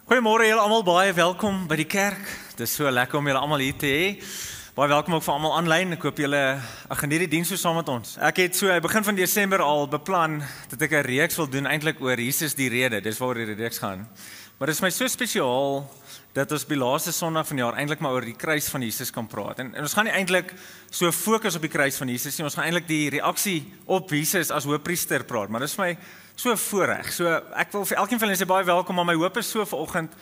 Goeiemôre julle almal, baie welkom by die kerk. Dit is so lekker om julle almal hier te hê. Baie welkom ook vir almal aanlyn. Ek hoop julle geniet die diens so saam met ons. Ek het so aan begin van Desember al beplan dat ek 'n reeks wil doen eintlik oor Jesus die rede. Dis waaroor die reeks gaan. Maar dit is my so spesiaal dat ons by laaste Sondag van die jaar eintlik maar oor die kruis van Jesus kan praat. En ons gaan nie eintlik so fokus op die kruis van Jesus nie. Ons gaan eintlik die reaksie op Jesus as hoëpriester praat, maar dit is my so voorreg. So ek wil vir elkeen van julle sê baie welkom, maar my hoop is so vanoggend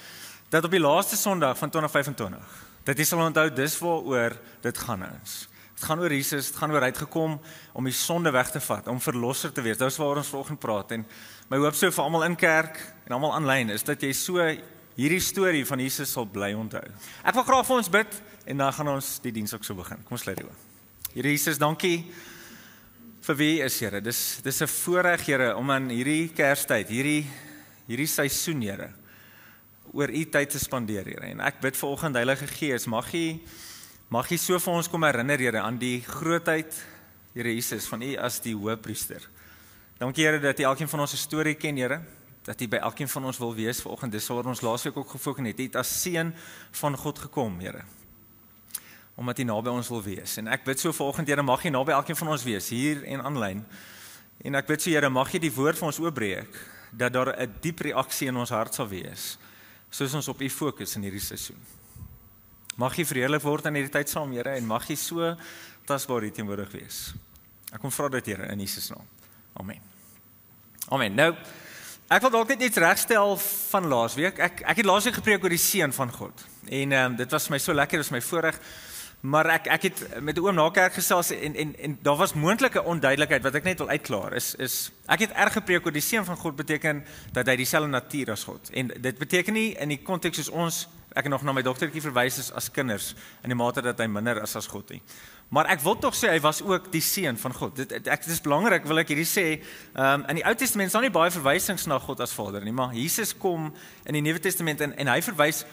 dat op die laaste Sondag van 2025 dat jy sal onthou dis waaroor dit gaan is. Dit gaan oor Jesus, dit gaan oor hy het gekom om die sonde weg te vat, om verlosser te wees. Dis waaroor ons vanoggend praat en my hoop so vir almal in kerk en almal aanlyn is dat jy so hierdie storie van Jesus sal bly onthou. Ek wil graag vir ons bid en dan gaan ons die diens ook so begin. Kom ons sluit die oë. Here Jesus, dankie vir wie is Here. Dis 'n voorreg Here om aan hierdie Kerstyd, hierdie seisoen Here, oor u tyd te spandeer Here. En ek bid vanoggend Heilige Gees, mag u so vir ons kom herinner Here aan die grootheid Here Jesus van u as die hoëpriester. Dankie Here dat u elkeen van ons 'n storie ken Here. Dat u by elkeen van ons wil wees vanoggend. Dis waar ons laasweek ook gefokus het. U het as seun van God gekom, Here. Omdat u naby ons wil wees. En ek bid so vanoggend, Here, mag u naby elkeen van ons wees, hier en aanlyn. En ek bid so, Here, mag u die woord vir ons oopbreek, dat daar 'n diep reaksie in ons hart sal wees, soos ons op u fokus in hierdie seisoen. Mag u verheerlik word in hierdie tyd saam, Here, en mag u so tasbaar hier teenwoordig wees. Ek kom vra dit, Here, in Jesus naam. Amen. Amen. Nou, ek wil dalk net iets regstel van laasweek. Ek het laasweek gepreek oor die seun van God. En dit was my so lekker, dit was my voorreg. Maar ek het met 'n oom na kerk gesels en daar was moontlike onduidelikheid wat ek net wil uitklaar. Ek het erg gepreek oor die seun van God beteken dat hy dieselfde natuur as God. En dit beteken nie in die konteks soos ons, ek het nog na my dogtertjie verwys as kinders in die mate dat hy minder is as God nie. Maar ek wil tog sê hy was ook die seun van God. Dit is belangrik, wil ek hierdie sê. In die Ou Testament staan nie baie verwysings na God as Vader nie, maar Jesus kom in die Nuwe Testament en hy verwys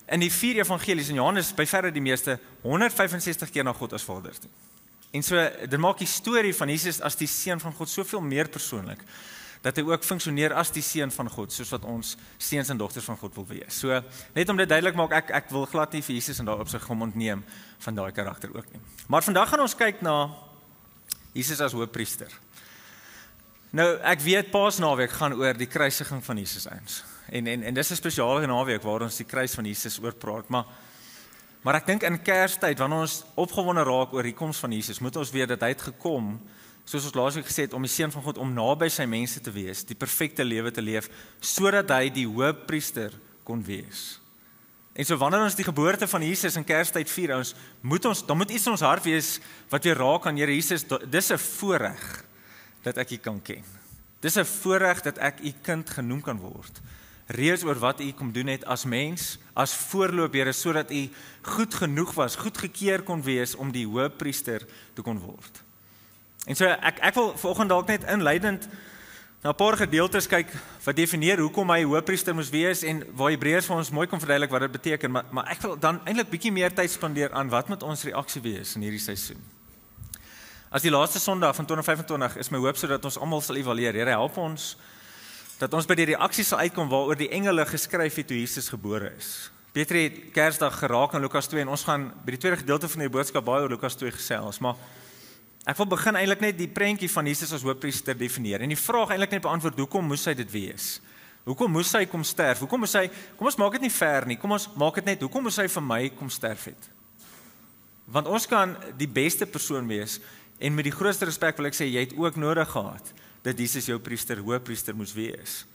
in die 4 evangelies en Johannes by verre die meeste 165 keer na God as Vader toe. En so dit maak die storie van Jesus as die seun van God soveel meer persoonlik dat hy ook funksioneer as die seun van God, soos wat ons seuns en dogters van God wil wees. So net om dit duidelik maak, ek wil glad nie vir Jesus en daarop sy hom ontneem van daai karakter ook nie. Maar vandag gaan ons kyk na Jesus as hoëpriester. Nou, ek weet Paasnaweek gaan oor die kruisiging van Jesus eens. En dis 'n spesiale naweek waar ons die kruis van Jesus oor praat, maar ek dink in Kerstyd wanneer ons opgewonde raak oor die koms van Jesus, moet ons weet dat hy het gekom, soos ons laasweek gesê het, om die seun van God om naby sy mense te wees, die perfekte lewe te leef, sodat hy die hoëpriester kon wees. En so wanneer ons die geboorte van Jesus in Kerstyd vier, dan moet iets in ons hart wees wat weer raak aan Here Jesus. Dis 'n voorreg dat ek U kan ken. Dis 'n voorreg dat ek U kind genoem kan word. Reeds oor wat U kom doen het as mens, as voorloop Here, sodat U goed genoeg was, goed gekeer kon wees om die hoëpriester te kon word. En so ek wil vanoggend dalk net inleidend na 'n paar gedeeltes kyk wat definieer hoekom hy hoëpriester moes wees en waar Hebreërs vir ons mooi kom verduidelik wat dit beteken, maar ek wil dan eintlik bietjie meer tyd spandeer aan wat moet ons reaksie wees in hierdie seisoen. As die laaste Sondag van 2025 is my hoop sodat ons almal sal evalueer. Here, help ons dat ons by die reaksie sal uitkom waaroor die engele geskryf het toe Jesus gebore is. Petrus het Kersdag geraak in Lukas 2 en ons gaan by die tweede gedeelte van die boodskap baie oor Lukas 2 gesels, maar ek wil begin eintlik net die prentjie van Jesus as hoëpriester definieer en die vraag eintlik net beantwoord, hoekom moes hy dit wees? Hoekom moes hy kom sterf? Kom ons maak dit nie ver nie, kom ons maak dit net, hoekom moes hy vir my kom sterf het? Want ons kan die beste persoon wees en met die grootste respek wil ek sê, jy het ook nodig gehad dat Jesus jou hoëpriester moes wees.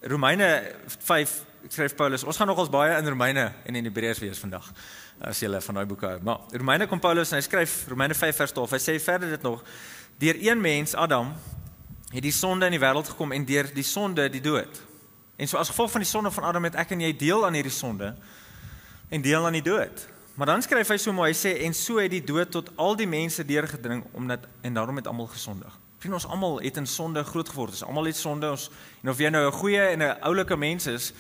Romeine 5, skryf Paulus, ons gaan nogals baie in Romeine en in Hebreërs wees vandag, as julle van daai boeke hou. Maar Romeine kom Paulus en hy skryf Romeine 5 vers 12, hy sê verder dit nog, deur een mens, Adam, het die sonde in die wêreld gekom en deur die sonde die dood. En so as gevolg van die sonde van Adam het ek en jy deel aan hierdie sonde en deel aan die dood. Maar dan skryf hy so mooi, hy sê, en so het die dood tot al die mense deurgedring, en daarom het almal gesondig. Vriende, ons almal het in sonde groot geword, ons almal het sonde, en of jy nou 'n goeie en 'n oulike mens is,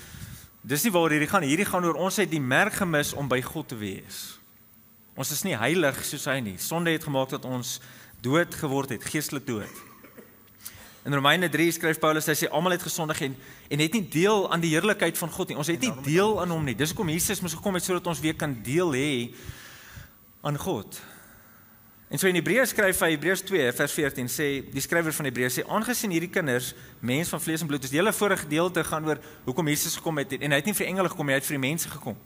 dis nie waar hierdie gaan oor, ons het die merk gemis om by God te wees. Ons is nie heilig soos hy nie, sonde het gemaak dat ons dood geword het, geestelik dood. In Romeine 3 skryf Paulus, hy sê almal het gesondig en het nie deel aan die heerlikheid van God nie. Ons het nie deel aan hom nie. Dis hoekom Jesus moes gekom het sodat ons weer kan deel hê aan God. En so in Hebreërs skryf hy, Hebreërs 2 vers 14 sê, die skrywer van Hebreërs sê, aangesien hierdie kinders mens van vlees en bloed is, die hele vorige gedeelte gaan oor hoekom Jesus gekom het, en hy het nie vir engele gekom, hy het vir die mense gekom.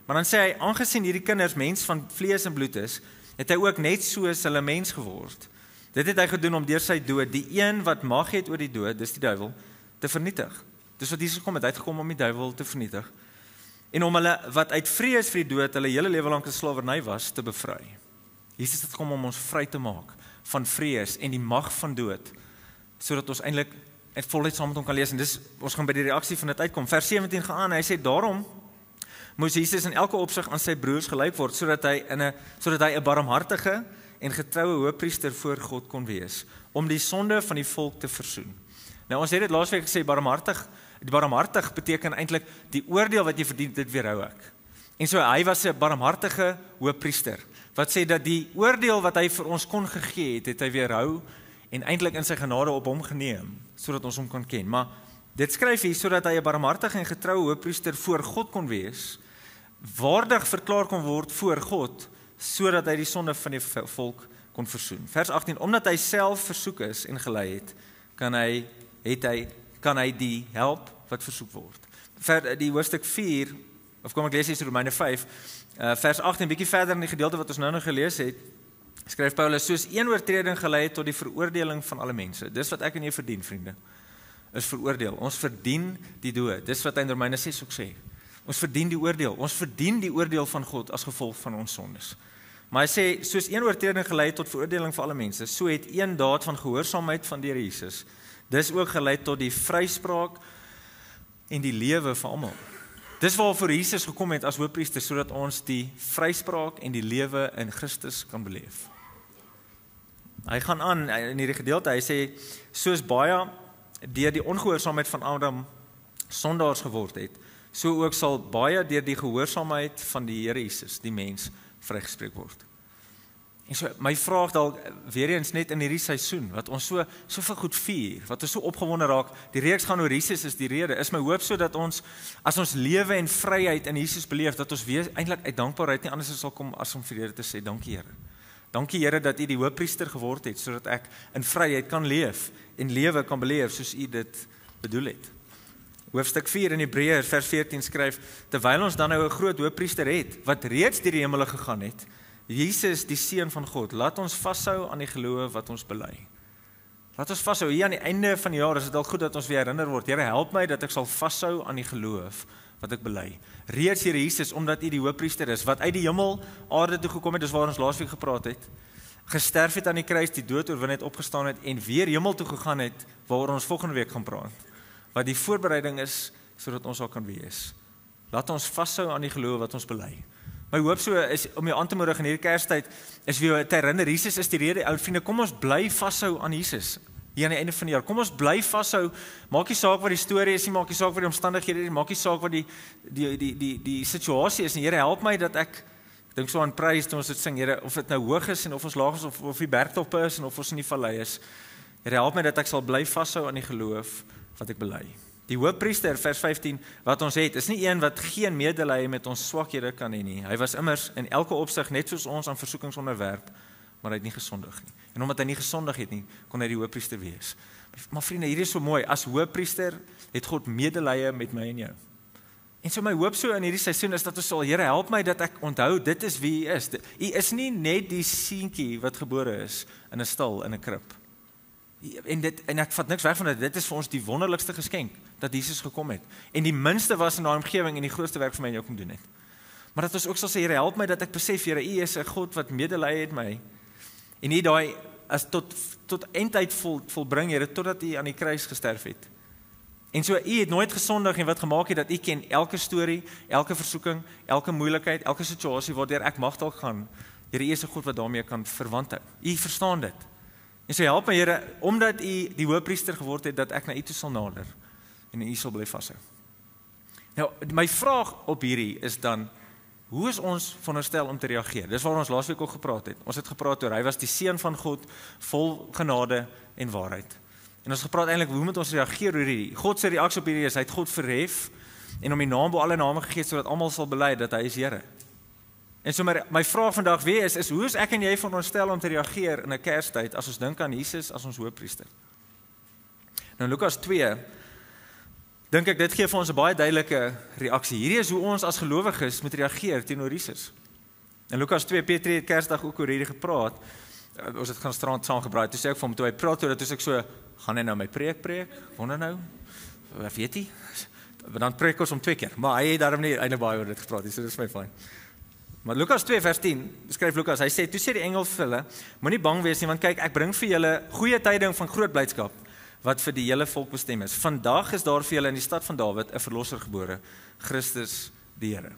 Maar dan sê hy, aangesien hierdie kinders mens van vlees en bloed is, het hy ook net soos hulle mens geword. Dit het hy gedoen om deur sy dood, die een wat mag het oor die dood, dis die duiwel, te vernietig. Dis wat Jesus gekom het, hy het gekom om die duiwel te vernietig. En om hulle wat uit vrees vir die dood, hulle hele lewe lank in slawerny was, te bevry. Jesus het gekom om ons vry te maak van vrees en die mag van dood, sodat ons eintlik in volheid saam met hom kan lees. En dis, ons gaan by die reaksie van dit uitkom. Vers 17 gaan aan, hy sê, daarom moes Jesus in elke opsig aan sy broers gelyk word, sodat hy 'n barmhartige en getroue hoëpriester voor God kon wees, om die sonde van die volk te versoen. Nou, ons het dit laasweek gesê, barmhartig beteken eintlik die oordeel wat jy verdien, dit weerhou ek. En so, hy was 'n barmhartige hoëpriester, wat sê dat die oordeel wat hy vir ons kon gegee het, het hy weerhou en eintlik in sy genade op hom geneem, sodat ons hom kan ken. Maar dit skryf hier, sodat hy 'n barmhartige en getroue hoëpriester voor God kon wees, waardig verklaar kon word voor God, sodat hy die sonde van die volk kon versoen. Vers 18, omdat hy self versoek is en gelei het, kan hy die help wat versoek word. Die hoofstuk 4, of kom ek lees hier Romeine 5, vers 18, bietjie verder in die gedeelte wat ons nou gelees het, skryf Paulus, soos een oortreding gelei het tot die veroordeling van alle mense. Dis wat ek en jy verdien, vriende, is veroordeel. Ons verdien die dood. Dis wat hy in Romeine 6 ook sê. Ons verdien die oordeel. Ons verdien die oordeel van God as gevolg van ons sondes. Maar hy sê, soos een oortreding gelei tot veroordeling vir alle mense, so het een daad van gehoorsaamheid van die Here Jesus, dis ook gelei tot die vryspraak en die lewe vir almal. Dis waarvoor Jesus gekom het as hoëpriester, sodat ons die vryspraak en die lewe in Christus kan beleef. Hy gaan aan in hierdie gedeelte, hy sê, soos baie deur die ongehoorsaamheid van Adam sondaars geword het, so ook sal baie deur die gehoorsaamheid van die Here Jesus, die mens, vrygespreek word. En so, my vraag dalk weer eens net in hierdie seisoen, wat ons soveel goed vier, wat ons so opgewonde raak, die reeks gaan oor Jesus is die rede, is my hoop so dat ons, as ons lewe en vryheid in Jesus beleef, dat ons weer eintlik uit dankbaarheid nie anders sal kom as om vir die Here te sê, dankie Here. Dankie Here dat U die hoëpriester geword het, sodat ek in vryheid kan leef, en lewe kan beleef, soos U dit bedoel het. Hoofstuk 4 in Hebreërs vers 14 skryf, terwyl ons dan nou 'n groot hoëpriester het, wat reeds deur die hemele gegaan het, Jesus, die Seun van God, laat ons vashou aan die geloof wat ons bely. Laat ons vashou, hier aan die einde van die jaar is dit al goed dat ons weer herinner word, Here, help my dat ek sal vashou aan die geloof wat ek bely. Reeds Here Jesus, omdat U die hoëpriester is, wat uit die hemel aarde toe gekom het, dis waar ons laasweek gepraat het, gesterf het aan die kruis, die dood oorwin het, opgestaan het, en weer hemel toe gegaan het, waaroor ons volgende week gaan praat, wat die voorbereiding is, sodat ons al kan wees. Laat ons vashou aan die geloof wat ons bely. My hoop so is, om jou aan te moedig in hierdie Kerstyd, is weer te herinner, Jesus is die rede, ou vriende, kom ons bly vashou aan Jesus, hier aan die einde van die jaar, kom ons bly vashou, maak nie saak wat die storie is, maak nie saak wat die omstandighede is, maak nie saak wat die situasie is, en Here, help my dat ek dink so aan prys, toe ons dit sing, Here, of dit nou hoog is, en of ons laag is, of die bergtop is, en of ons in die vallei is, Here, help my dat ek sal bly vashou aan die geloof wat ek bely. Die hoëpriester, vers 15, wat ons het, is nie een wat geen medelee met ons swakhede kan hê nie. Hy was immers in elke opsig net soos ons aan versoekings onderwerp, maar hy het nie gesondig nie. En omdat hy nie gesondig het nie, kon hy die hoëpriester wees. Maar vriende, hier is so mooi, as hoëpriester het God medelee met my en jou. En so my hoop so in hierdie seisoen is dat ons sal, Here, help my dat ek onthou, dit is wie U is. U is nie net die seentjie wat gebore is in 'n stal, in 'n krib. En ek vat niks weg van dit is vir ons die wonderlikste geskenk, dat Jesus gekom het, en die minste was in daai omgewing, en die grootste werk vir my en jou kom doen het. Maar dat ons ook sal sê, Here, help my dat ek besef, Here, U is 'n God wat medelee het my, en U daai, as tot eindtyd volbring, Here, totdat U aan die kruis gesterf het. En so, U het nooit gesondig, en wat gemaak het, dat U ken elke storie, elke versoeking, elke moeilikheid, elke situasie, waardeur ek mag dalk gaan, Here, U is 'n God wat daarmee kan verwant hou. U verstaan dit. En so help my, Here, omdat U die hoëpriester geword het, dat ek na U toe sal nader, en U sal bly vashou. Nou, my vraag op hierdie is dan, hoe is ons veronderstel om te reageer? Dis waar ons laasweek ook gepraat het. Ons het gepraat oor, hy was die Seun van God, vol genade en waarheid. En ons gepraat eintlik hoe moet ons reageer oor hierdie? God se reaksie op hierdie is, hy het God verhef en hom die naam bo alle name gegee sodat almal sal bely dat hy is Here. En so my vraag vandag weer is hoe is ek en jy veronderstel om te reageer in 'n Kerstyd as ons dink aan Jesus as ons hoëpriester? Nou Lukas 2 dink ek dit gee vir ons 'n baie duidelike reaksie. Hierdie is hoe ons as gelowiges moet reageer teenoor Jesus. In Lukas 2, Petrie het Kersdag ook oor hierdie gepraat. Ons het gaan strand saam gebraai. Toe sê ek vir hom, toe hy praat oor dit, toe sê ek so, gaan hy nou my preek? Wonder nou? Weet jy? Dan preek ons om 2 keer. Maar hy het daarom nie eintlik baie oor dit gepraat, so dit is my fyn. Maar Lukas 2 vers 10, skryf Lukas, hy sê, toe sê die engel vir hulle, moenie bang wees nie, want kyk, ek bring vir julle goeie tyding van groot blydskap, wat vir die hele volk bestem is. Vandag is daar vir julle in die stad van Dawid 'n verlosser gebore, Christus die Here.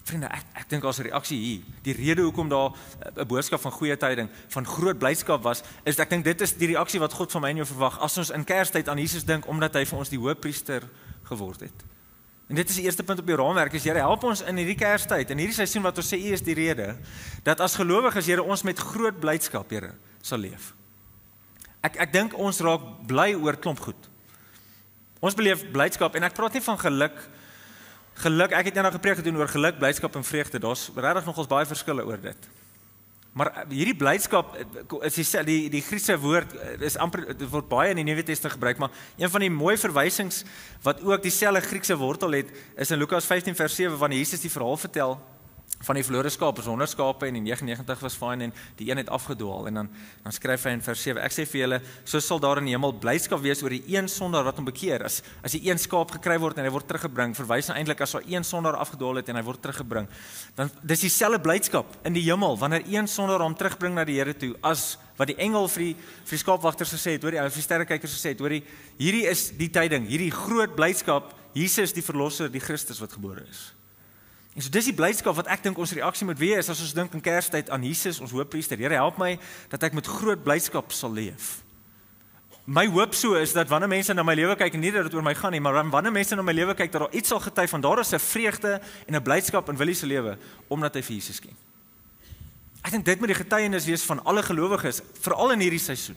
Vriende, ek dink as 'n reaksie hier, die rede hoekom daar 'n boodskap van goeie tyding, van groot blydskap was, is ek dink dit is die reaksie wat God van my en jou verwag, as ons in Kerstyd aan Jesus dink, omdat hy vir ons die hoëpriester geword het. En dit is die eerste punt op die raamwerk, is Here, help ons in hierdie Kerstyd, in hierdie seisoen wat ons sê, U is die rede, dat as gelowiges, Here, ons met groot blydskap, Here, sal leef. Ek dink ons raak bly oor klomp goed. Ons beleef blydskap, en ek praat nie van geluk, ek het nou gepreek gedoen oor geluk, blydskap en vreugde, daar's regtig nogals baie verskille oor dit. Maar hierdie blydskap, is die Griekse woord, is amper, dit word baie in die Nuwe Testament gebruik, maar een van die mooi verwysings, wat ook dieselfde Griekse wortel het, is in Lukas 15 vers 7, wanneer Jesus die verhaal vertel, van die verlore skaap, is 100 skape en die 99 was fyn en die een het afgedwaal. En dan skryf hy in vers 7, ek sê vir julle, so sal daar in die hemel blydskap wees oor die een sondaar wat hom bekeer. As die een skaap gekry word en hy word teruggebring, verwys nou eintlik as daar een sondaar afgedwaal het en hy word teruggebring. Dan dis dieselfde blydskap in die hemel wanneer een sondaar hom terugbring na die Here toe, as wat die engel vir die skaapwagters gesê het, hoor die vir die sterrekykers gesê het, hoor hierdie is die tyding, hierdie groot blydskap, Jesus die verlosser, die Christus wat gebore is. En so dis die blydskap wat ek dink ons reaksie moet wees as ons dink in Kerstyd aan Jesus, ons hoëpriester. Here, help my dat ek met groot blydskap sal leef. My hoop so is dat wanneer mense na my lewe kyk, en nie dat dit oor my gaan nie, maar wanneer mense na my lewe kyk, dat daar iets sal getuig van daar is 'n vreugde en 'n blydskap in Willie se lewe, omdat hy vir Jesus ken. Ek dink dit moet die getuienis wees van alle gelowiges, veral in hierdie seisoen.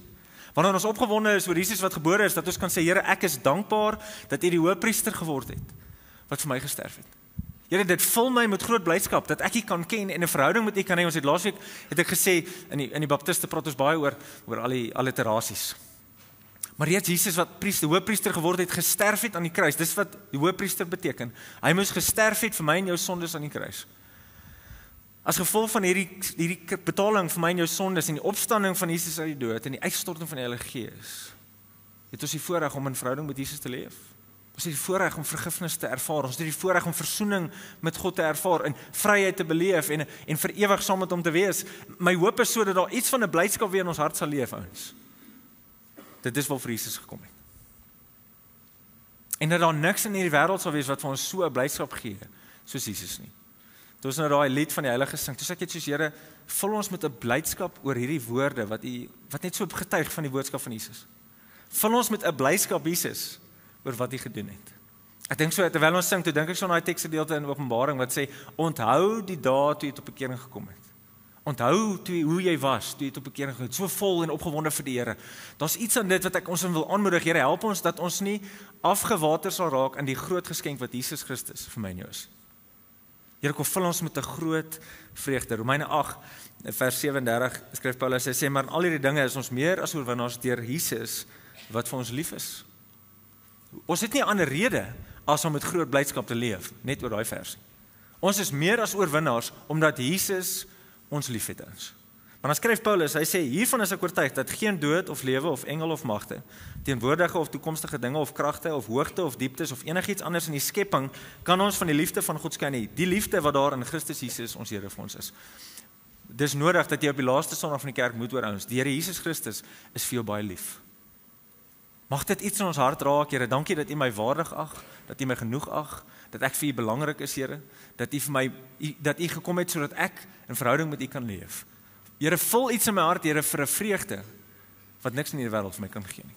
Wanneer ons opgewonde is oor Jesus wat gebore is, dat ons kan sê, Here, ek is dankbaar dat U die hoëpriester geword het, wat vir my gesterf het. Here, dit vul my met groot blydskap, dat ek U kan ken en 'n verhouding met U kan hê. Ons het laasweek, het ek gesê, in die baptiste praat ons baie oor al die alliterasies. Maar reeds Jesus wat hoëpriester geword het, gesterf het aan die kruis, dis wat die hoëpriester beteken. Hy moes gesterf het vir my en jou sondes aan die kruis. As gevolg van hierdie betaling vir my en jou sondes, en die opstanding van Jesus uit die dood, en die uitstorting van die Heilige Gees, het ons die voorreg om in verhouding met Jesus te leef. Ons het die voorreg om vergifnis te ervaar, ons het die voorreg om versoening met God te ervaar, en vryheid te beleef, en vir ewig saam met hom te wees. My hoop is so dat daar iets van 'n blydskap weer in ons hart sal leef, ouens. Dit is waarvoor Jesus gekom het. En dat daar niks in hierdie wêreld sal wees wat vir ons so 'n blydskap gee, soos Jesus nie. Toe ons nou daai lied van die Heilige sing, toe sê ek net soos, Here, vul ons met 'n blydskap oor hierdie woorde, wat net so getuig van die boodskap van Jesus. Vul ons met 'n blydskap, Jesus, oor wat U gedoen het. Ek dink so, terwyl ons sing, toe dink ek so aan daai teksgedeelte in Openbaring, wat sê, onthou die dae toe jy tot bekering gekom het. Onthou hoe jy was, toe jy tot bekering gekom het, so vol en opgewonde vir die Here. Daar's iets aan dit wat ek ons wil aanmoedig, Here, help ons dat ons nie afgewater sal raak in die groot geskenk wat Jesus Christus vir my en jou is. Here, kom vul ons met 'n groot vreugde. Romeine 8, vers 37, skryf Paulus, hy sê, maar in al hierdie dinge is ons meer as oorwinnaars deur Jesus, wat vir ons lief is. Ons het nie 'n ander rede as om met groot blydskap te leef, net oor daai vers. Ons is meer as oorwinnaars, omdat Jesus ons lief het ons. Maar dan skryf Paulus, hy sê, hiervan is ek oortuig, dat geen dood of lewe of engel of magte, teenwoordige of toekomstige dinge of kragte of hoogte of dieptes of enigiets anders in die skepping, kan ons van die liefde van God skei nie. Die liefde wat daar in Christus Jesus ons Here vir ons is. Dis nodig dat jy op die laaste Sondag van die kerk moet hoor, ouens, die Here Jesus Christus is vir jou baie lief. Mag dit iets in ons hart raak, Here, dankie dat U my waardig ag, dat U my genoeg ag, dat ek vir U belangrik is, Here, dat U gekom het sodat ek in verhouding met U kan leef. Here, vul iets in my hart, Here, vir 'n vreugde wat niks in hierdie wêreld vir my kan gee nie.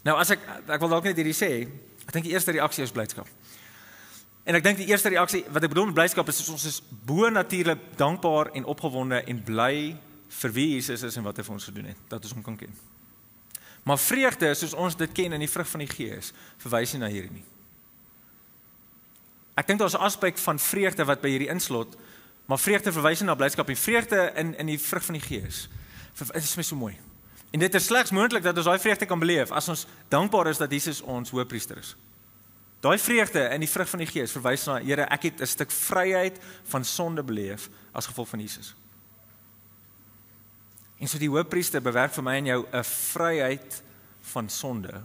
Nou, as ek wil dalk net hierdie sê, ek dink die eerste reaksie is blydskap. En ek dink die eerste reaksie, wat ek bedoel met blydskap, is ons is bo-natuurlik dankbaar en opgewonde en bly vir wie Jesus is en wat hy vir ons gedoen het, dat ons hom kan ken. Maar vreugde, soos ons dit ken in die vrug van die Gees, verwys nie na hierdie nie. Ek dink daar's 'n aspek van vreugde wat by hierdie inslot, maar vreugde verwys nie na blydskap nie. Vreugde in die vrug van die Gees. Dit is my so mooi. En dit is slegs moontlik dat ons daai vreugde kan beleef as ons dankbaar is dat Jesus ons hoëpriester is. Daai vreugde in die vrug van die Gees verwys na, Here, ek het 'n stuk vryheid van sonde beleef as gevolg van Jesus. En so die hoëpriester bewerk vir my en jou 'n vryheid van sonde,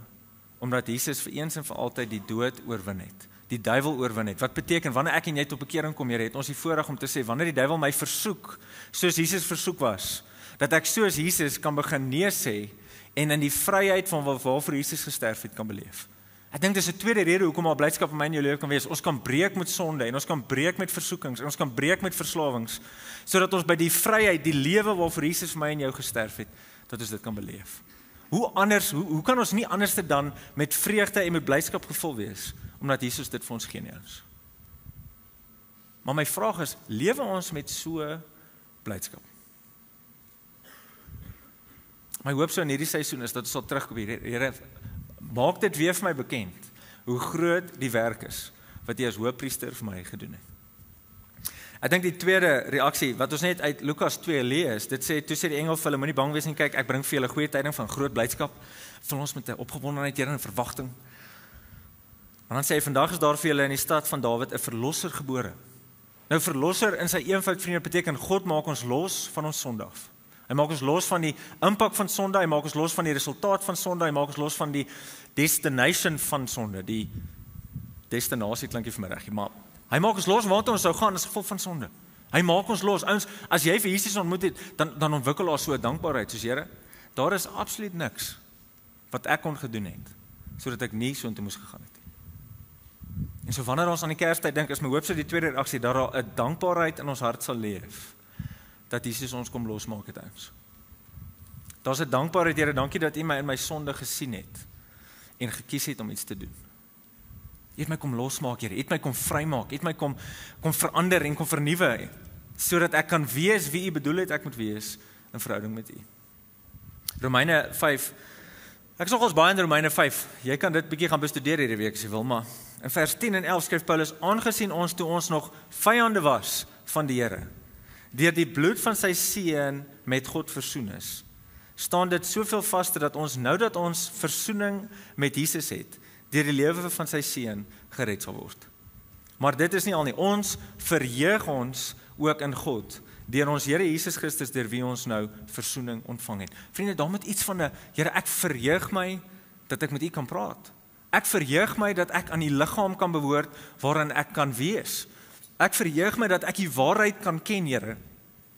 omdat Jesus vir eens en vir altyd die dood oorwin het, die duiwel oorwin het. Wat beteken, wanneer ek en jy tot bekering kom, Here, het ons die voorreg om te sê, wanneer die duiwel my versoek, soos Jesus versoek was, dat ek soos Jesus kan begin nee sê, en in die vryheid van waarvoor Jesus gesterf het, kan beleef. Ek dink dis 'n tweede rede hoekom al blydskap in my en jou lewe kan wees. Ons kan breek met sonde, en ons kan breek met versoekings, en ons kan breek met verslawings, sodat ons by die vryheid, die lewe waarvoor Jesus vir my en jou gesterf het, dat ons dit kan beleef. Hoe kan ons nie anders dan met vreugde en met blydskap gevul wees, omdat Jesus dit vir ons gee nie ons. Maar my vraag is, lewe ons met so blydskap? My hoop so in hierdie seisoen is dat ons sal terugkom hier. Here, maak dit weer vir my bekend, hoe groot die werk is, wat jy as hoëpriester vir my gedoen het. Ek dink die tweede reaksie, wat ons net uit Lukas 2 lees, dit sê, toe sê die engel vir hulle, moenie bang wees nie, kyk, ek bring vir julle goeie tyding van groot blydskap, vul ons met 'n opgewondenheid, Here, en verwagting. En dan sê hy, vandag is daar vir julle in die stad van Dawid 'n verlosser gebore. Nou, verlosser in sy eenvoud, vriende, beteken, God maak ons los van ons sonde af. Hy maak ons los van die impak van sonde, hy maak ons los van die resultaat van sonde, hy maak ons los van die destination van sonde, die destinasie klink nie vir my reg, maar hy maak ons los waartoe ons sou gaan as gevolg van sonde. Hy maak ons los. Ouens, as jy vir Jesus ontmoet het, dan ontwikkel daar so 'n dankbaarheid, soos Here, daar is absoluut niks wat ek kon gedoen het, sodat ek nie so intoe moes gegaan het. En so wanneer ons aan die Kerstyd dink, is my hoop so die tweede reaksie, dat daar 'n dankbaarheid in ons hart sal leef, dat Jesus ons kom losmaak het ons. Daar's 'n dankbaarheid, Here, dankie dat U my in my sonde gesien het en gekies het om iets te doen. U het my kom losmaak, Here, U het my kom vrymaak, U het my kom verander en kom vernuwe, sodat ek kan wees wie U bedoel het ek moet wees in verhouding met U. Romeine 5. Ek is nogals baie in Romeine 5. Jy kan dit bietjie gaan bestudeer hierdie week as jy wil, maar in vers 10 en 11 skryf Paulus, aangesien ons toe ons nog vyande was van die Here, deur die bloed van sy seun met God versoen is, staan dit soveel vaster dat ons nou dat ons versoening met Jesus het, deur die lewe van sy seun gered sal word. Maar dit is nie al nie, ons verheug ons ook in God, deur ons Here Jesus Christus, deur wie ons nou versoening ontvang het. Vriende, daar moet iets van 'n, Here, ek verheug my dat ek met U kan praat. Ek verheug my dat ek aan die liggaam kan behoort waarin ek kan wees. Ek verheug my dat ek die waarheid kan ken, Here,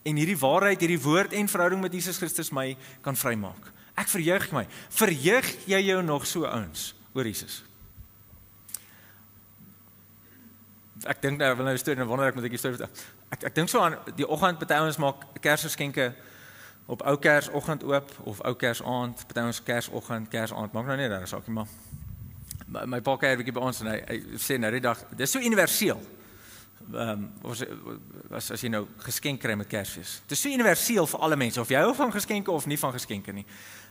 en hierdie waarheid, hierdie woord en verhouding met Jesus Christus my kan vrymaak. Ek verheug my. Verheug jy jou nog so, ouens, oor Jesus? Ek dink nou, wil nou 'n storie, wonder ek moet ek die storie vertel. Ek dink so aan die oggend, party ouens maak Kersgeskenke op ou Kersoggend oop, of ou Kersaand, party ouens Kersoggend, Kersaand, maak nou nie daar saakie, maar my pa kuier 'n bietjie by ons en hy sê nou die dag, dis so universeel. As jy nou geskenk kry met Kersfees. Dit is so universeel vir alle mense, of jy hou van geskenke of nie van geskenke nie.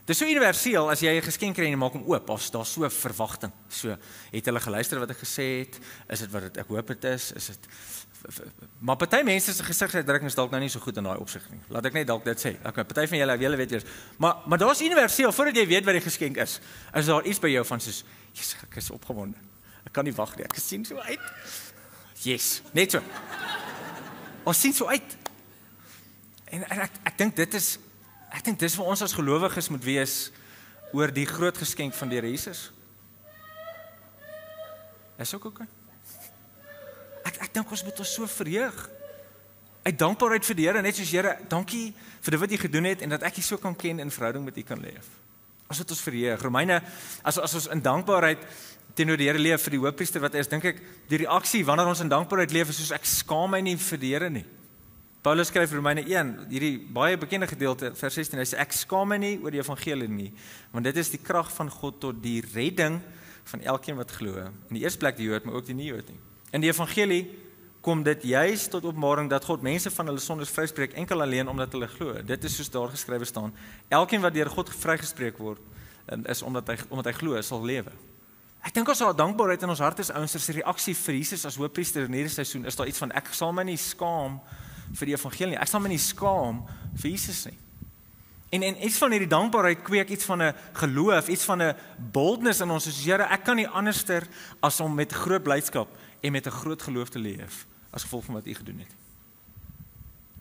Dit is so universeel, as jy 'n geskenk kry en jy maak hom oop, daar's so verwagting. So, het hulle geluister wat ek gesê het? Is dit wat ek hoop dit is? Is dit... Maar party mense se gesigsuitdrukking is dalk nou nie so goed in daai opsig nie. Laat ek net dalk dit sê. Okay, party van julle weet eers. Maar daar's universeel, voordat jy weet wat die geskenk is daar iets by jou van soos, Jesus, ek is opgewonde. Ek kan nie wag nie, ek sien so uit. Yes, net so. Ons sien so uit. En ek dink dit is vir ons as gelowiges moet wees oor die groot geskenk van die Here Jesus. Is ook okay. Ek dink ons moet ons so verheug. Uit dankbaarheid vir die Here, net soos Here, dankie vir dit wat U gedoen het en dat ek U so kan ken en verhouding met U kan leef. As dit ons verheug. Romeine, as ons in dankbaarheid teenoor die Here leef vir die hoëpriester wat is, dink ek, die reaksie wanneer ons in dankbaarheid leef is soos ek skaam my nie vir die Here nie. Paulus skryf Romeine 1, hierdie baie bekende gedeelte, vers 16, hy sê, ek skaam my nie oor die evangelie nie, want dit is die krag van God tot die redding van elkeen wat glo. In die eerste plek die Jood, maar ook die nie-Jood nie. In die evangelie kom dit juis tot openbaring dat God mense van hulle sondes vryspreek enkel alleen omdat hulle glo. Dit is soos daar geskrywe staan, elkeen wat deur God vrygespreek word, is omdat hy glo sal lewe. Ek dink as daar dankbaarheid in ons hart is, ouens, is die reaksie vir Jesus as hoëpriester in hierdie seisoen, is daar iets van, ek sal my nie skaam vir die evangelie nie, ek sal my nie skaam vir Jesus nie. En iets van hierdie dankbaarheid kweek iets van 'n geloof, iets van 'n boldness in ons, soos Here, ek kan nie anderster as om met groot blydskap en met 'n groot geloof te leef, as gevolg van wat U gedoen het.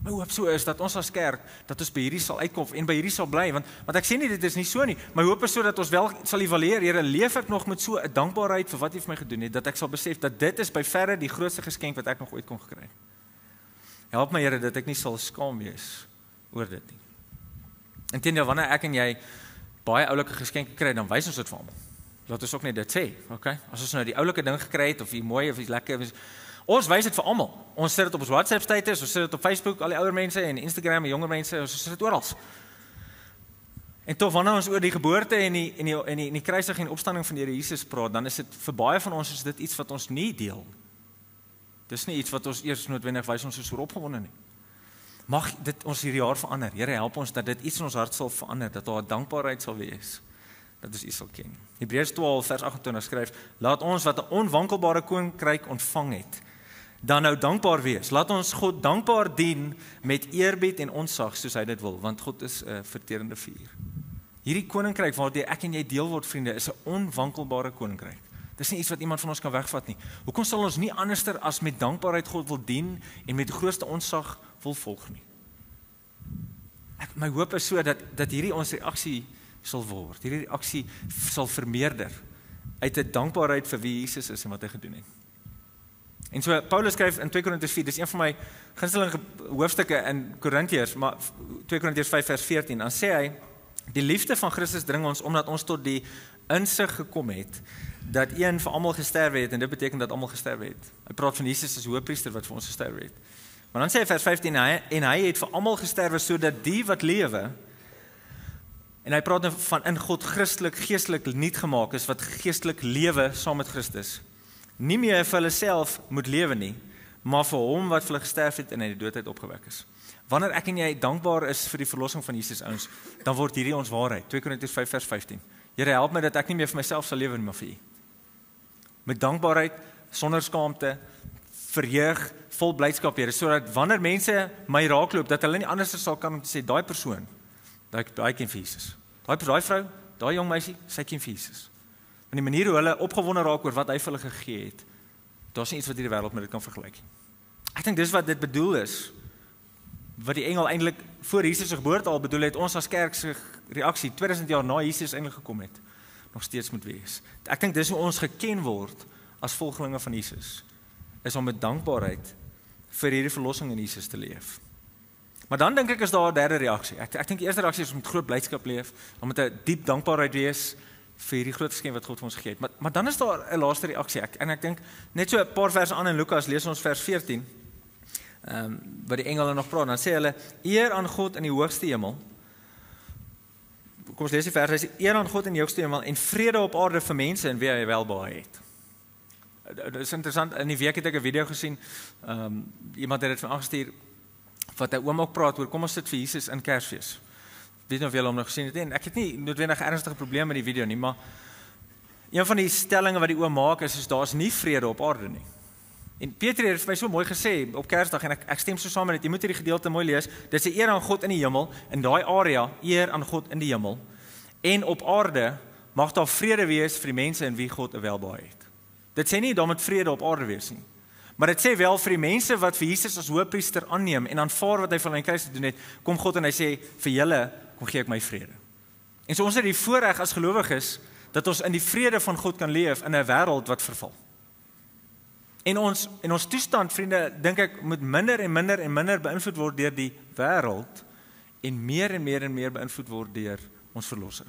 My hoop so is dat ons as kerk, dat ons by hierdie sal uitkom en by hierdie sal bly, want ek sê nie dit is nie so nie. My hoop is so dat ons wel sal evalueer, Here, leef ek nog met so 'n dankbaarheid vir wat U vir my gedoen het, dat ek sal besef dat dit is by verre die grootste geskenk wat ek nog ooit kon gekry het. Help my, Here, dat ek nie sal skaam wees oor dit nie. Inteendeel, wanneer ek en jy baie oulike geskenke kry, dan wys ons dit vir almal. Laat ons ook net dit sê, okay? As ons nou die oulike ding gekry het, of die mooi, of die lekker, ons wys dit vir almal. Ons sit dit op ons WhatsApp status, ons sit dit op Facebook, al die ouer mense, en Instagram, en jonger mense, ons sit dit oral. En tog, wanneer ons oor die geboorte en die kruisiging en opstanding van die Here Jesus praat, dan is dit, vir baie van ons is dit iets wat ons nie deel. Dis nie iets wat ons eers noodwendig wys ons is so opgewonde nie. Mag dit ons hierdie jaar verander. Here, help ons dat dit iets in ons hart sal verander, dat daar 'n dankbaarheid sal wees, dat ons U sal ken. Hebreërs 12 vers 28 skryf, laat ons wat 'n onwankelbare koninkryk ontvang het, dan nou dankbaar wees. Laat ons God dankbaar dien met eerbied en ontzag soos hy dit wil, want God is 'n verterende vuur. Hierdie koninkryk waardeur ek en jy deel word, vriende, is 'n onwankelbare koninkryk. Dis nie iets wat iemand van ons kan wegvat nie. Hoekom sal ons nie anderster as met dankbaarheid God wil dien en met grootste ontzag wil volg nie? My hoop is so dat hierdie ons reaksie sal word. Hierdie reaksie sal vermeerder uit 'n dankbaarheid vir wie Jesus is en wat hy gedoen het. En so Paulus skryf in 2 Korintiërs 4, dis een van my gunsteling hoofstukke in Korintiërs, maar 2 Korintiërs 5 vers 14, dan sê hy, die liefde van Christus dring ons omdat ons tot die insig gekom het dat een vir almal gesterwe het, en dit beteken dat almal gesterwe het. Hy praat van Jesus as hoëpriester wat vir ons gesterwe het. Maar dan sê hy vers 15, en hy het vir almal gesterwe sodat die wat lewe, en hy praat van in God Christelik, geestelik nuut gemaak is, wat geestelik lewe saam met Christus, nie meer vir hulle self moet lewe nie, maar vir hom wat vir hulle gesterf het en uit die doodheid opgewek is. Wanneer ek en jy dankbaar is vir die verlossing van Jesus, ouens, dan word hierdie ons waarheid. 2 Korintiërs 5 vers 15. Here, help my dat ek nie meer vir myself sal lewe nie, maar vir U. Met dankbaarheid, sonder skaamte, verheug, vol blydskap, Here, sodat wanneer mense my raakloop, dat hulle nie anders sal kan om te sê, daai persoon, daai ken vir Jesus. Daai vrou, daai jong meisie, sy ken vir Jesus. Want die manier hoe hulle opgewonde raak oor wat hy vir hulle gegee het, daar's nie iets wat hierdie wêreld met dit kan vergelyk. Ek dink dis wat dit bedoel is, wat die engel eintlik voor Jesus se geboorte al bedoel het, ons as kerk se reaksie 2000 jaar na Jesus eintlik gekom het, nog steeds moet wees. Ek dink dis hoe ons geken word as volgelinge van Jesus, is om met dankbaarheid vir hierdie verlossing in Jesus te leef. Maar dan dink ek is daar 'n derde reaksie. Ek dink die eerste reaksie is om met groot blydskap leef, om met 'n diep dankbaarheid wees vir hierdie groot geskenk wat God vir ons gegee het. Maar dan is daar 'n laaste reaksie. Ek dink net so 'n paar verse aan in Lukas, lees ons vers 14. Wat die engele nog praat, dan sê hulle, eer aan God in die hoogste hemel. Kom ons lees die vers, hy sê, eer aan God in die hoogste hemel en vrede op aarde vir mense en wie hy welbehae het. Dit is interessant, in die week het ek 'n video gesien, iemand het dit van aangestuur, wat hy oom ook praat oor, kom ons sit vir Jesus in Kersfees. Weet nou of julle hom nog gesien het, en ek het nie noodwendig ernstige probleme met die video nie, maar een van die stellinge wat die oom maak is daar is nie vrede op aarde nie. En Petrus het vir my so mooi gesê op Kersdag, en ek stem so saam met dit, jy moet hierdie gedeelte mooi lees, dit sê eer aan God in die hemel, in daai area, eer aan God in die hemel, en op aarde mag daar vrede wees vir die mense in wie God 'n welbehae het. Dit sê nie daar moet vrede op aarde wees nie, maar dit sê wel vir die mense wat vir Jesus as hoëpriester aanneem, en aanvaar wat hy vir hulle in kruis gedoen het, kom God en hy sê, vir julle, kom gee ek my vrede. En so ons het die voorreg as gelowiges, dat ons in die vrede van God kan leef, in 'n wêreld wat verval. En ons toestand, vriende, dink ek, moet minder en minder en minder beïnvloed word deur die wêreld en meer beïnvloed word deur ons verlosser.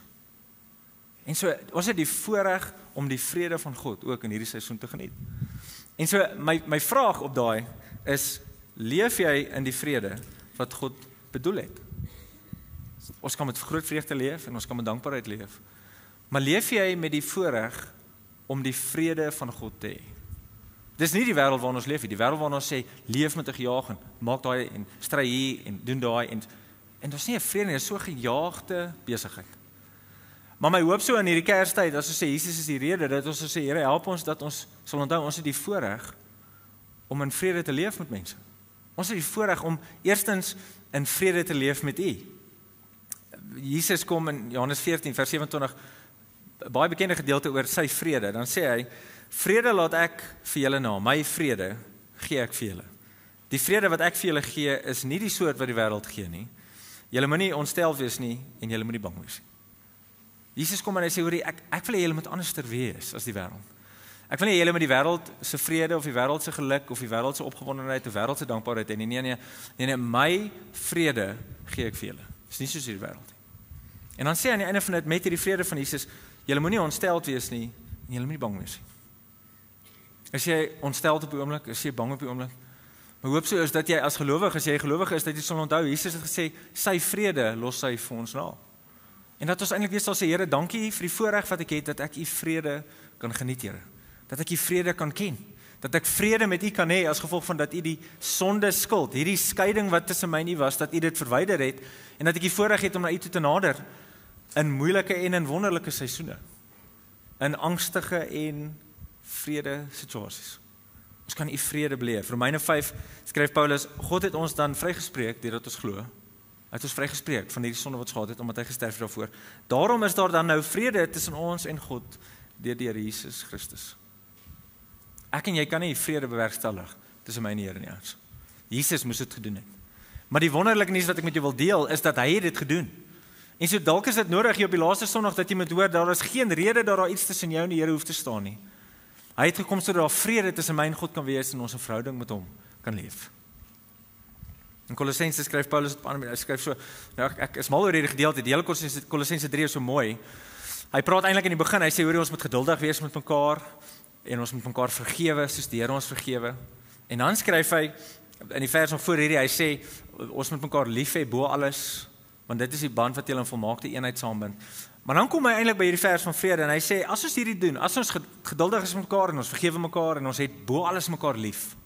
En so, ons het die voorreg om die vrede van God ook in hierdie seisoen te geniet. En so, my vraag op daai is, leef jy in die vrede wat God bedoel het? Ons kan met groot vreugde leef en ons kan met dankbaarheid leef. Maar leef jy met die voorreg om die vrede van God te hê? Dis nie die wêreld waarin ons leef nie. Die wêreld waarin ons sê, leef met 'n gejaag en maak daai en stry hier en doen daai en daar's nie 'n vrede nie, dis so 'n gejaagde besigheid. Maar my hoop so in hierdie Kerstyd, as ons sê Jesus is die rede, dat ons sê Here, help ons dat ons sal onthou ons het die voorreg om in vrede te leef met mense. Ons het die voorreg om eerstens in vrede te leef met U. Jesus kom in Johannes 14 vers 27 baie bekende gedeelte oor sy vrede. Dan sê hy: "Vrede laat ek vir julle na, my vrede gee ek vir julle. Die vrede wat ek vir julle gee is nie die soort wat die wêreld gee nie. Julle moet nie ontstel wees nie en julle moet nie bang wees nie." Jesus kom en hy sê: "Hoorie, ek wil hê julle moet anderster wees as die wêreld. Ek wil nie julle met die wêreld se vrede of die wêreld se geluk of die wêreld se opgewondenheid of wêreld se dankbaarheid hê nie. Nee, my vrede gee ek vir julle. Dis nie soos die wêreld nie." En dan sê hy aan die einde van dit met hierdie vrede van Jesus: "Julle moenie ontsteld wees nie en julle moenie bang wees nie." Is jy ontsteld op die oomblik? Is jy bang op die oomblik? My hoop so is dat jy as gelowige, as jy gelowige is, dat jy sal onthou Jesus het gesê sy vrede los hy vir ons na. En dat ons eintlik weer sal sê: Here, dankie vir die voorreg wat ek het dat ek U vrede kan geniet, Here. Dat ek U vrede kan ken. Dat ek vrede met U kan hê as gevolg van dat U die sonde skuld, hierdie skeiding wat tussen my en U was, dat U dit verwyder het en dat ek die voorreg het om na U toe te nader in moeilike en in wonderlike seisoene. In angstige en vrede situasies. Ons kan U vrede beleef. Romeine 5 skryf Paulus: God het ons dan vrygespreek deurdat ons glo. Hy het ons vrygespreek van hierdie sonde wat ons gehad het omdat hy gesterf het daarvoor. Daarom is daar dan nou vrede tussen ons en God deur die Here Jesus Christus. Ek en jy kan nie vrede bewerkstellig tussen my en die Here nie. Jesus moes dit gedoen het. Maar die wonderlike nuus wat ek met jou wil deel is dat hy het dit gedoen. En so dalk is dit nodig hier op die laaste Sondag dat jy moet hoor daar is geen rede dat daar iets tussen jou en die Here hoef te staan nie. Hy het gekom sodat daar vrede tussen my en God kan wees en ons 'n verhouding met hom kan leef. In Kolossense skryf Paulus op 'n ander manier, hy skryf so, nou ek is mal oor hierdie gedeelte, die hele Kolossense 3 is so mooi. Hy praat eintlik in die begin, hy sê hoor ons moet geduldig wees met mekaar en ons moet mekaar vergewe soos die Here ons vergewe. En dan skryf hy in die vers nog voor hierdie, hy sê ons moet mekaar lief hê bo alles, want dit is die band wat julle in volmaakte eenheid saambind. Maar dan kom hy eintlik by hierdie vers van vrede en hy sê as ons hierdie doen, as ons geduldig is met mekaar en ons vergewe mekaar en ons het bo alles mekaar lief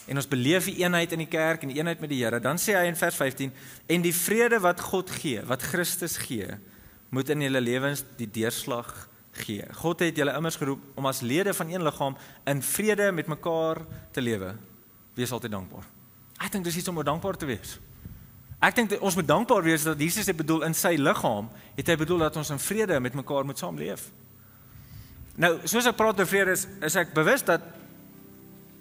en ons beleef die eenheid in die kerk en die eenheid met die Here, dan sê hy in vers 15 en die vrede wat God gee, wat Christus gee, moet in julle lewens die deurslag gee. God het julle immers geroep om as lede van een liggaam in vrede met mekaar te lewe. Wees altyd dankbaar. Ek dink dis iets om oor dankbaar te wees. Ek dink ons moet dankbaar wees dat Jesus het bedoel in sy liggaam, het hy bedoel dat ons in vrede met mekaar moet saamleef. Nou, soos ek praat oor vrede is ek bewus dat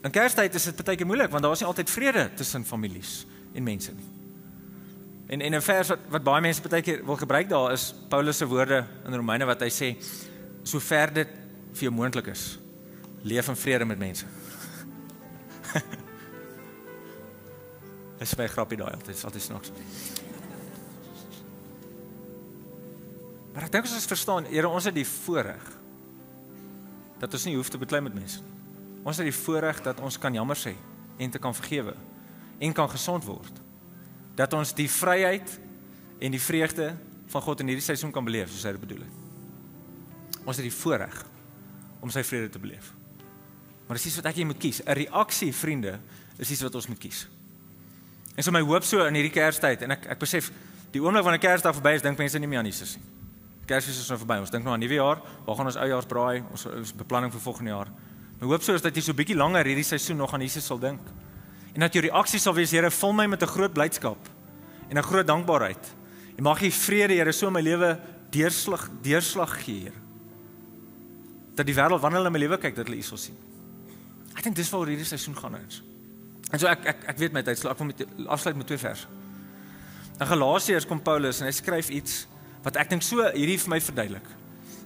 in Kerstyd is dit baie keer moeilik want daar is nie altyd vrede tussen families en mense nie. En 'n vers wat baie mense baie keer wil gebruik daar is Paulus se woorde in Romeine wat hy sê so ver dit vir jou moontlik is, leef in vrede met mense. Dis baie grappie daai altyd snaaks. Maar ek dink ons verstaan, Here, ons het die voorreg dat ons nie hoef te beklei met mense nie. Ons het die voorreg dat ons kan jammer sê en te kan vergewe en kan gesond word. Dat ons die vryheid en die vreugde van God in hierdie seisoen kan beleef, soos hy dit bedoel het. Ons het die voorreg om sy vrede te beleef. Maar dis iets wat ek hier moet kies. 'n Reaksie, vriende, is iets wat ons moet kies. En so my hoop so in hierdie Kerstyd, en ek besef, die oomblik wanneer Kersdag verby is, dink mense nie meer aan Jesus nie. Kersfees is nou verby, ons dink nou aan nuwe jaar, waar gaan ons oujaarsbraai, ons beplanning vir volgende jaar. My hoop so is dat jy so bietjie langer hierdie seisoen nog aan Jesus sal dink. En dat jou reaksie sal wees, Here, vul my met 'n groot blydskap en 'n groot dankbaarheid. En mag U vrede, Here, so in my lewe deurslag gee, Here. Dat die wêreld wanneer hulle in my lewe kyk, dat hulle U sal sien. Ek dink dis waaroor hierdie seisoen gaan ons. En so ek weet my tyd, so ek wil afsluit met 2 verse. In Galasiërs kom Paulus en hy skryf iets wat ek dink so hierdie vir my verduidelik.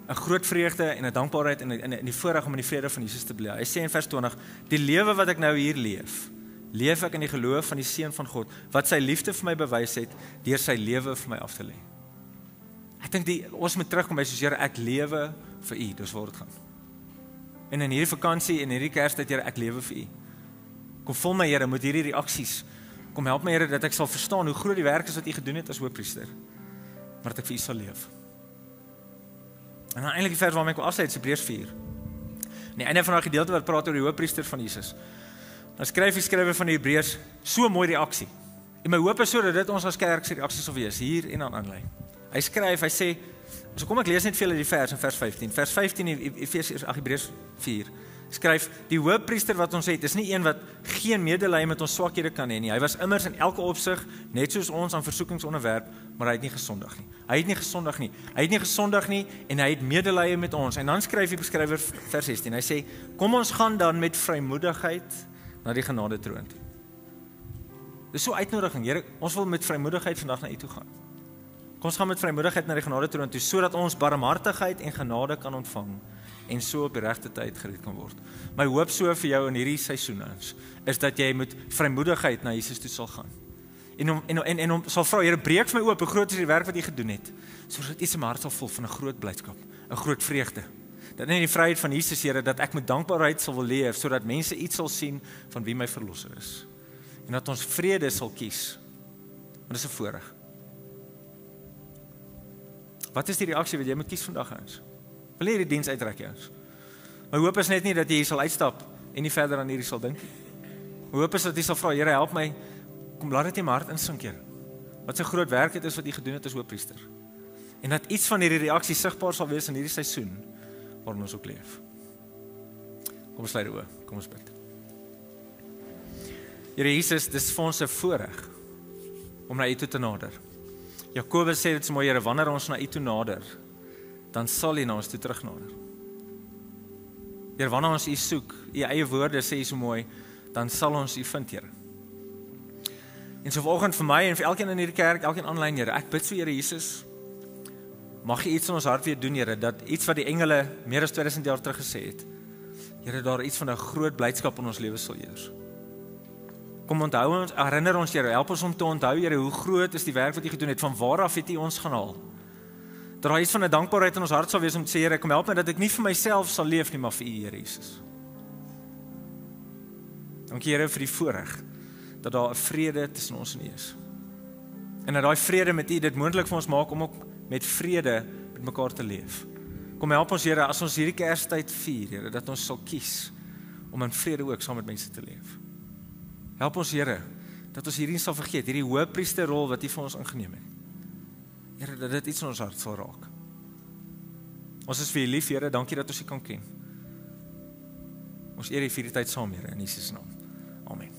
'n Groot vreugde en 'n dankbaarheid en die voorreg om in die vrede van Jesus te bly. Hy sê in vers 20: die lewe wat ek nou hier leef ek in die geloof van die Seun van God, wat sy liefde vir my bewys het deur sy lewe vir my af te lê. Ek dink ons moet terugkom by soos Here, ek lewe vir U, dis waar dit gaan. En in hierdie vakansie en hierdie Kerstyd, Here, ek lewe vir U. Kom vul my, Here, met hierdie reaksies. Kom help my, Here, dat ek sal verstaan hoe groot die werk is wat U gedoen het as hoofpriester, maar dat ek vir U sal leef. En dan eintlik die vers waarmee ek wil afsluit, is Hebreërs 4. Aan die einde van daai gedeelte wat praat oor die hoofpriester van Jesus, dan skryf die skrywer van die Hebreërs so mooi reaksie. En my hoop is so dat dit ons as kerk se reaksie sal wees hier en aan aanlyn. Hy skryf, hy sê, so kom ek lees net vir julle die vers in vers 15. Vers 15 in Hebreërs 4. Skryf, die hoëpriester wat ons het, is nie een wat geen medelee met ons swakhede kan hê nie. Hy was immers in elke opsig net soos ons aan versoekings onderwerp, maar hy het nie gesondig nie. Hy het nie gesondig nie en hy het medelee met ons. En dan skryf die beskrywer vers 16. Hy sê, kom ons gaan dan met vrymoedigheid na die genadetroon toe. Dis so 'n uitnodiging. Here, ons wil met vrymoedigheid vandag na U toe gaan. Kom ons gaan met vrymoedigheid na die genadetroon toe sodat ons barmhartigheid en genade kan ontvang en so op die regte tyd gered kan word. My hoop so vir jou in hierdie seisoen is dat jy met vrymoedigheid na Jesus toe sal gaan. En hom sal vra, Here, breek vir my oop, hoe groot is die werk wat U gedoen het, sodat iets in my hart sal vol van 'n groot blydskap, 'n groot vreugde. Dat in die vryheid van Jesus, Here, dat ek met dankbaarheid sal wil leef, sodat mense iets sal sien van wie my verlosser is. En dat ons vrede sal kies. Want dit is 'n voorreg. Wat is die reaksie wat jy moet kies vandag, ons? Wil jy hierdie diens uitreik, ons? My hoop is net nie dat jy hier sal uitstap en nie verder aan hierdie sal dink nie. My hoop is dat jy sal vra, Here, help my, kom laat dit in my hart insink, Here. Wat 'n groot werk het is wat jy gedoen het as hoëpriester. En dat iets van hierdie reaksie sigbaar sal wees in hierdie seisoen waarin ons ook leef. Kom ons sluit die oë, kom ons bid. Here Jesus, dis vir ons 'n voorreg om na U toe te nader. Jakobus sê dit so mooi, Here, wanneer ons na U toe nader, dan sal U na ons toe terugnader. Here, wanneer ons U soek, U eie woorde sê so mooi, dan sal ons U vind, Here. En so vanoggend vir my en vir elkeen in hierdie kerk, elkeen aanlyn, Here, ek bid vir Here Jesus, mag U iets in ons hart weer doen, Here, dat iets wat die engele meer as 2000 jaar terug gesê het, Here, daar iets van 'n groot blydskap in ons lewe sal heers. Kom onthou ons, herinner ons, Here, help ons om te onthou, Here, hoe groot is die werk wat U gedoen het, van waar af het U ons gaan haal. Dat daar iets van 'n dankbaarheid in ons hart sal wees om te sê, Here, kom help my dat ek nie vir myself sal leef nie, maar vir U, Here Jesus. Dankie, Here, vir die voorreg dat daar 'n vrede tussen ons en U is. En dat daai vrede met U dit moontlik vir ons maak om ook met vrede met mekaar te leef. Kom help ons, Here, as ons hierdie Kerstyd vier, Here, dat ons sal kies om in vrede ook saam met mense te leef. Help ons, Here, dat ons hierdie sal vergeet, hierdie hoëpriesterrol wat U vir ons ingeneem het. Here, dat dit iets in ons hart sal raak. Ons is vir U lief, Here, dankie dat ons U kan ken. Ons eer U vir die tyd saam, Here, in Jesus naam. Amen.